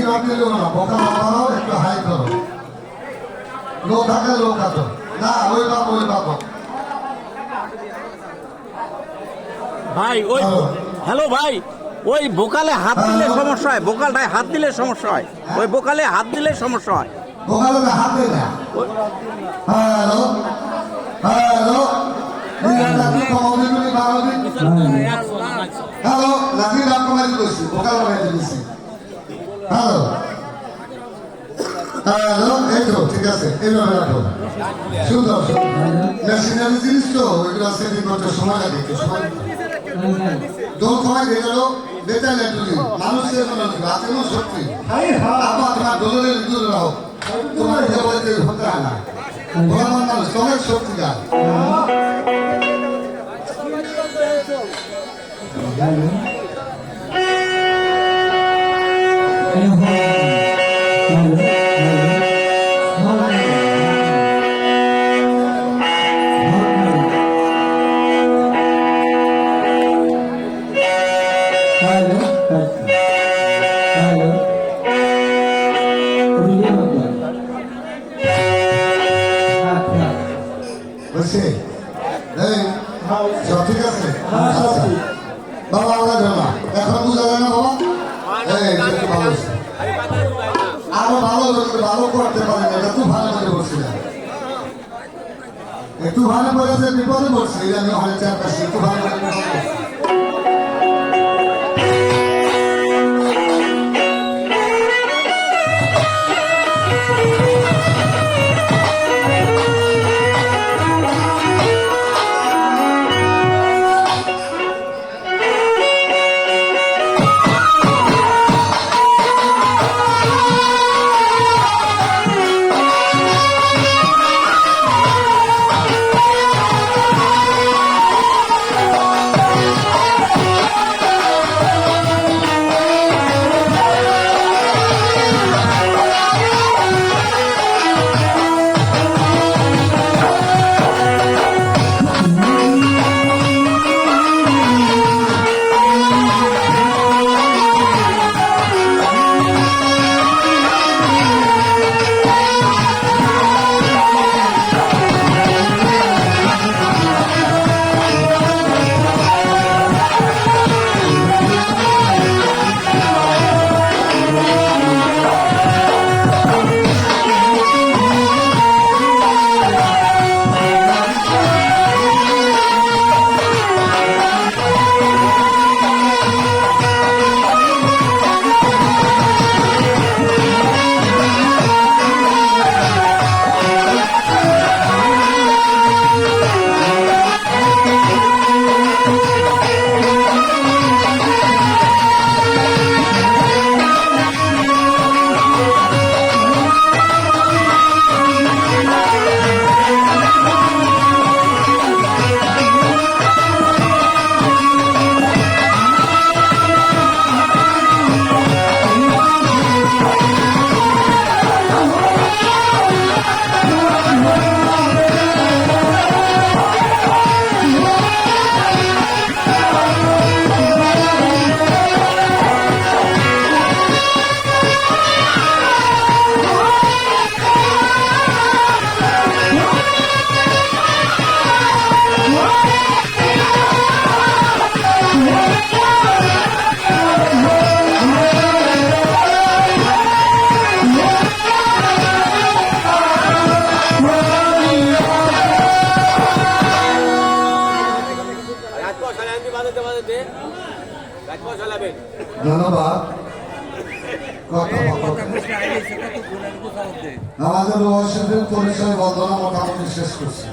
বেশি রক দিলেও না, বোকা না বানাও, একটু হাই করো। লো থাকে লো খাতো না, ওই পাবো ওই পাবো। ভাই ওই হ্যালো ভাই, ওই বোকালে হাত দিলে সমস্যা হয়, বোকালটায় হাত দিলে সমস্যা হয়, ওই বোকালে হাত দিলে সমস্যা হয়। বোকালে হাত দেয় না। হ্যালো হ্যালো হ্যালো, নাকি রকমারি করছি, বোকাল বানাই দিয়েছি। হ্যালো হ্যালো, এই তো ঠিক আছে, এইভাবে রাখো। সুন্দর মেশিনারি জিনিস তো, এগুলো সেটিং করতে সময় লাগে, একটু সময় দোল সময় দিয়ে গেল বেতাল একটু মানুষের রাতে সত্যি আবার তোমার দোলের দূরে রাখো, তোমার দেবতাকে হতে হয় না, ভগবান মানুষ তোমার শক্তি দেয়। বলছি সব ঠিক আছে? বাবা আমরা জানা এখন বুঝা যায় না বাবা, ভালো আরো ভালো ভালো করতে পারে না, এটা খুব ভালো করে বলছিলাম, একটু ভালো করেছে বিপদে পড়ছে, আমি অনেক চারপাশে একটু ভালো করে ধন্যবাদ। আমাদের ওয়ার্শিপের পরিচয় বন্দনা মোটামুটি শেষ করছি।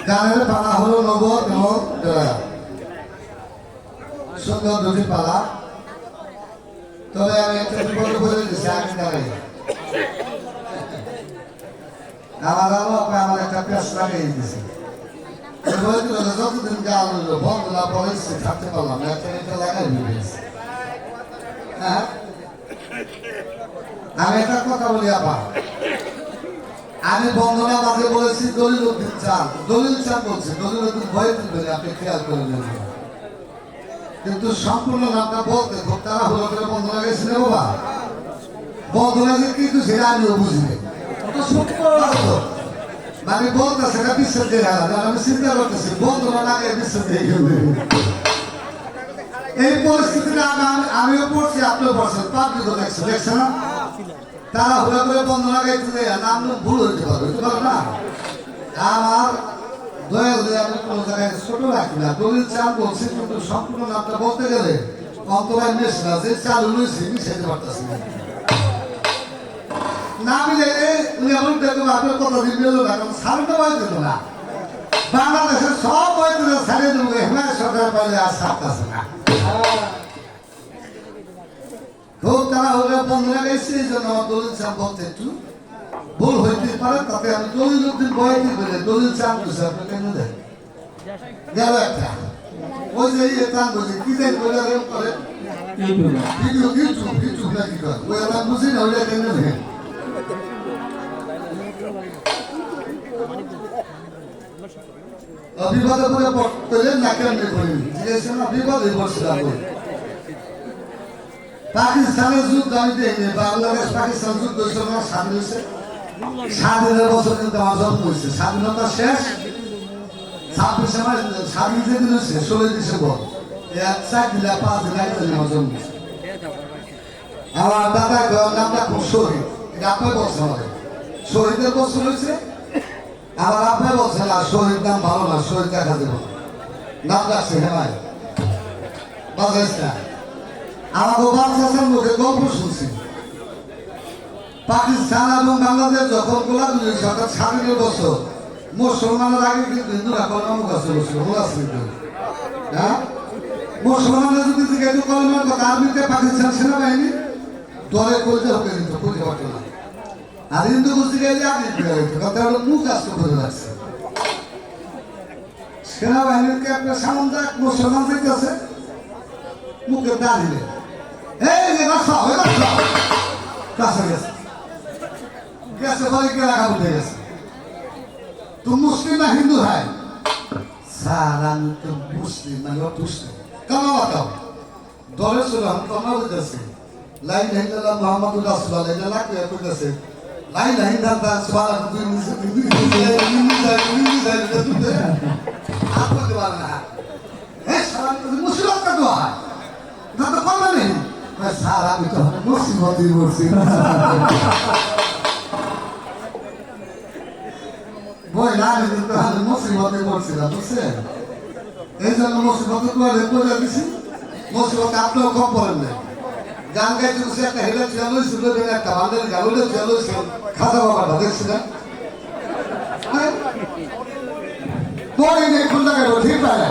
গানের পালা হলো নগর এবং সুন্দর দুটি পালা, তবে আমি একটা বিপদে বলে দিচ্ছি, আমি দাঁড়াই আমার একটা পেশ লাগিয়ে দিয়েছি, যতদিন গান হলো বন্ধ না পরে থাকতে পারলাম না, এটা লাগাই দিয়েছি। হ্যাঁ, আমি একটা কথা বলি আবার, আমি বন্ধনা মাঝে বলেছি দলিল উদ্দিন চান, দলিল চান বলছি, দলিল উদ্দিন ভয়ে তুলবেন, আপনি খেয়াল করে নেবেন, কিন্তু সম্পূর্ণ নামটা বলতে খুব তারা হলো করে বন্ধনা রে বাবা বদলা যে কিন্তু সেটা আমিও বুঝি না মানে বলতে সেটা বিশ্বাস দিয়ে আমি চিন্তা করতেছি বদলা লাগে বিশ্বাস দিয়ে এই পরিস্থিতিতে আমিও পড়ছি আপনিও পড়ছেন পাবলিকও দেখছে না তারা হুড়া করে বন্ধ লাগাইতে নাম ভুল হইতে পারে না আমার দয়া হলে আমি কোনো জায়গায় ছোট রাখি না দলিল চাল বলছি কিন্তু সম্পূর্ণ নামটা বলতে গেলে অন্তরায় মেশ না যে চালু রয়েছে মিশাইতে পারতেছি না মিলে উনি এমন দেখবেন আপনার কথা দিয়ে মিলল না কারণ সারটা বয় দিত না বাংলাদেশের সব বয় দিলে সারিয়ে দেবো হিমায় সরকার পাইলে আর সারতেছে না খুব তারা হলে বন্ধ লাগাইছে এই জন্য আমার দলিল চাল বলতে একটু ভুল হইতে পারে তাতে আমি দলিল উদ্দিন বয়াতি বলে দলিল চাল বুঝে আপনি কেন দেন গেল একটা ওই যে ইয়ে টান বুঝি কি যাই বলে করে ইউটিউব নাকি করে ওই আমরা বুঝি না ওইটা কেন দেন বিপদে করে পড়লে না কেমনে করি জিজ্ঞেস না বিপদে পড়ছিলাম পাকিস্তানের যুদ্ধ আমি দেখিনি বাংলাদেশ পাকিস্তান যুদ্ধ স্বাধীন হয়েছে স্বাধীনের বছর কিন্তু আমার জন্ম হয়েছে স্বাধীনতা শেষ 26 মাস স্বাধীন যেদিন হয়েছে 16 ডিসেম্বর 4 দিন 5 দিন আগে আমার জন্ম হয়েছে আমার দাদা নামটা খুব শহীদ এটা আপনার বলছে আমাদের শহীদের বছর হয়েছে আমার আপনার বলছে না শহীদ নাম ভালো না শহীদ দেখা দেব নাম রাখছে হেমায় বাজাইছে না আমাকে বাচ্চার মুখে গল্প শুনছি পাকিস্তান এবং বাংলাদেশ যখন গোলাগুলি সরকার স্বাধীনের বছর মুসলমানের আগে কিন্তু হিন্দুরা কলম গাছে বসছিল হ্যাঁ মুসলমানরা যদি জিজ্ঞাসা কলমের কথা আর্মিতে পাকিস্তান সেনাবাহিনী দলে করতে হবে কিন্তু করতে পারতো না আর হিন্দু বুঝতে গেলে আগে কথা হলো মুখ আস্ত করে রাখছে সেনাবাহিনীকে একটা সামন্ত এক মুসলমান দেখতেছে মুখে দাঁড়িয়ে এই যে রাস্তা হয়ে রাস্তা কাছে গেছে গেছে বলে কে রাখা উঠে গেছে তুই মুসলিম না হিন্দু হয় স্যার আমি তো মুসলিম মানে মুসলিম কেন বাতাও দলে ছিল আমি কমা বলতেছি লাইন হিন্দাল্লাহ মোহাম্মদুর রাসূলুল্লাহ এটা লাগবে কইতেছে লাইন হিন্দাল্লাহ সুবহানাল্লাহ তুই আপনি বলেন না এই সালাম তো মুসলিম কত হয় না তো কমা নেই স্যার আমি তো মুসিবতই পড়ছি বই না কিন্তু আমি মুসিবতই পড়ছিলাম বুঝছেন এই জন্য মুসিবত করে দিছি মুসিবত আপনিও কম পড়েন না গান গাইতে বসে একটা হেলে খেয়াল হয়েছিল একটা বান্ধের গালুলে খেয়াল হয়েছিল খাজা বাবাটা দেখছিলেন পরে নেই খুলনা গেল ঠিক পায়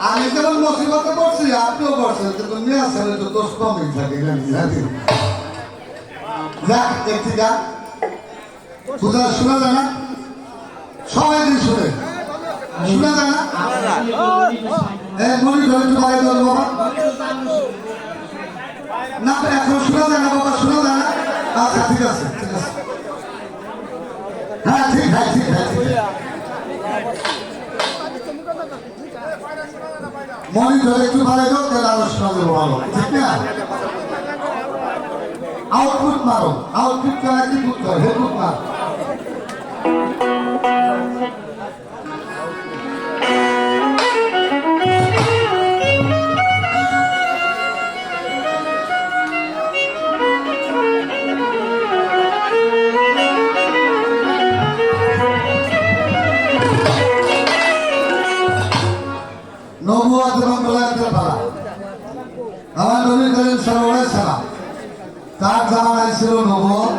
আমি যেমন মুসিবতে পড়ছি আপনিও পড়ছেন কিন্তু মেয়ে ছেলে তো দোষ কমই থাকে যাক একটি গান কোথাও শোনা যায় না সবাই দিন শুনে শোনা যায় না মনে ধরে একটু বাইরে দেওয়ার বাবা না এখন শোনা যায় না বাবা শোনা যায় না আচ্ছা ঠিক আছে ঠিক আছে হ্যাঁ ঠিক হ্যাঁ ঠিক হ্যাঁ ঠিক মনিটর একটু ভালো দাও তাহলে আরো শোনা যাবো ভালো ঠিক না আউটপুট মারো আউটপুট করা কি পুট করে হেডপুট মার নবুয়াত এবং বেলায়েতের পালা আমার নবী করিম সাল্লাল্লাহু আলাইহি সাল্লাম তার জামানায় ছিল নবুয়ত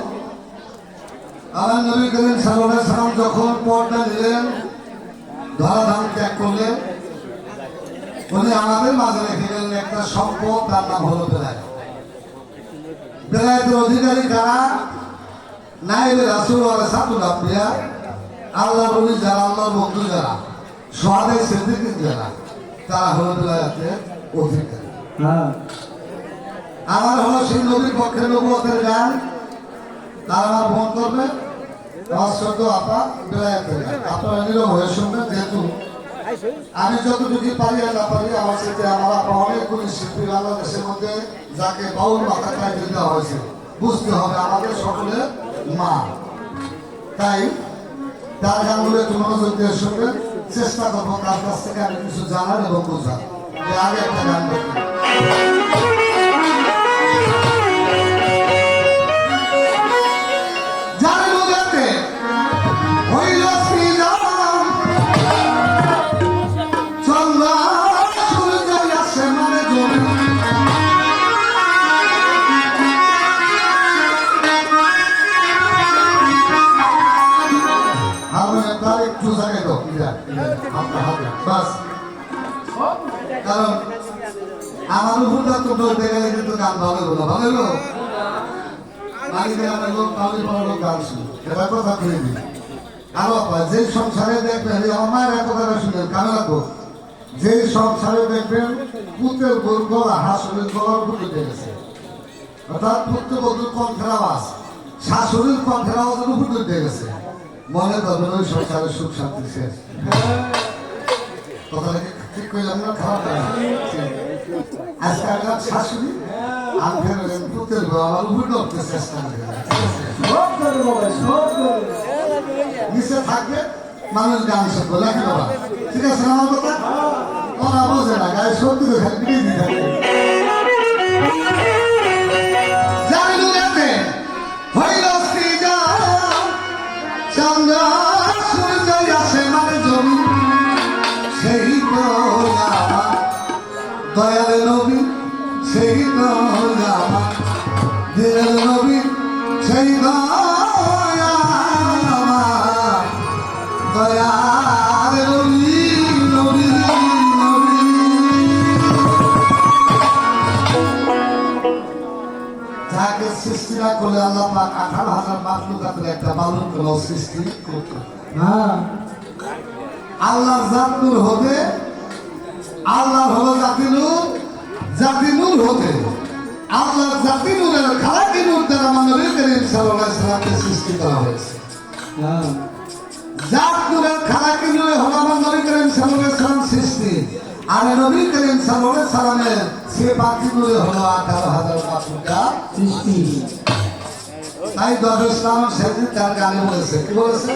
আমার নবী করিম সাল্লাল্লাহু আলাইহি সাল্লাম যখন পর্দা নিলেন ধরাধাম ত্যাগ করলেন উনি আমাদের মাঝে রেখে গেলেন একটা সম্পদ তার নাম হলো বেলায়েত বেলায়েতের অধিকারী কারা নায়েবে রাসূল ওয়া রাসাতুল আম্বিয়া আল্লাহর ওলি যারা আল্লাহর বন্ধু যারা সুহাদায়ে সিদ্দিকিন যারা তারা হলো বেলায়েতের অধিকারী আমার হলো সেই নবীর পক্ষে নবুয়তের গান তার আমার ফোন করবে আমার ছোট আপা বেলায়েতের গান আপনারা নীরব হয়ে শুনবেন যেহেতু আমি যতটুকু পারি আর না পারি আমার সাথে আমার অনেকগুলি শিল্পী বাংলাদেশের মধ্যে যাকে বাউল মাথা টাইটেল দেওয়া হয়েছে বুঝতে হবে আমাদের সকলের মা। তাই তার গানগুলো একটু মনোযোগ দিয়ে শুনবেন, চেষ্টা করবো তার কাছ থেকে আমি কিছু জানার এবং বোঝার। আগে একটা গান দেখি। কারণ আমার উপর তো বলতে গেলে কিন্তু গান ভালো হলো ভালো হলো বাড়িতে আমার লোক পাবলি পাওয়ার লোক গান শুনে এটা কথা করে দিই। আরো যে সংসারে দেখবেন আমার এত কথা শুনেন কানে রাখবো, যে সংসারে দেখবেন পুতের গলা হাসুরের গলার উপর উঠে গেছে, অর্থাৎ পুত্র বধুর কণ্ঠের আওয়াজ শাশুড়ির কণ্ঠের আওয়াজের উপর উঠে গেছে, মনে করবেন ওই সংসারের সুখ শান্তি শেষ। কথাটা ঠিক করলাম না? খারাপ না? আজকে আমার শাশুড়ি আমি পুতের আমার উপর করতে চেষ্টা নিচে থাকবে মানুষ গান শুনবো নাকি বাবা? ঠিক আছে আমার কথা ওরা বোঝে না গায়ে সত্যি তো খালি বিয়ে দিয়ে থাকে। দয়াল নবী সেই দিল নবী সেই দয়াল নবী নবী নবী। যাকে সৃষ্টি না করলে আল্লাহ পাক 18,000 মাখলুকাতের একটা বালুর কোন সৃষ্টি করতো না। আল্লাহর জাত নূর হবে, আল্লাহ হলো জাতি নূর, জাতি নূর হতে আল্লাহর জাতি নূরের খালাকি নূর দ্বারা নবী করিম সাল্লাল্লাহু আলাইহি সাল্লামকে সৃষ্টি করা হয়েছে। জাত নূরের খালাকি নূরে হলো আমার নবী করিম সাল্লাল্লাহু আলাইহি সাল্লাম সৃষ্টি, আর নবী করিম সাল্লাল্লাহু আলাইহি সাল্লামের সে বাকি নূরে হলো 18,000 মাখলুকা সৃষ্টি। তাই দরবেশ ইসলাম শেখ তার গানে বলেছে, কি বলেছে?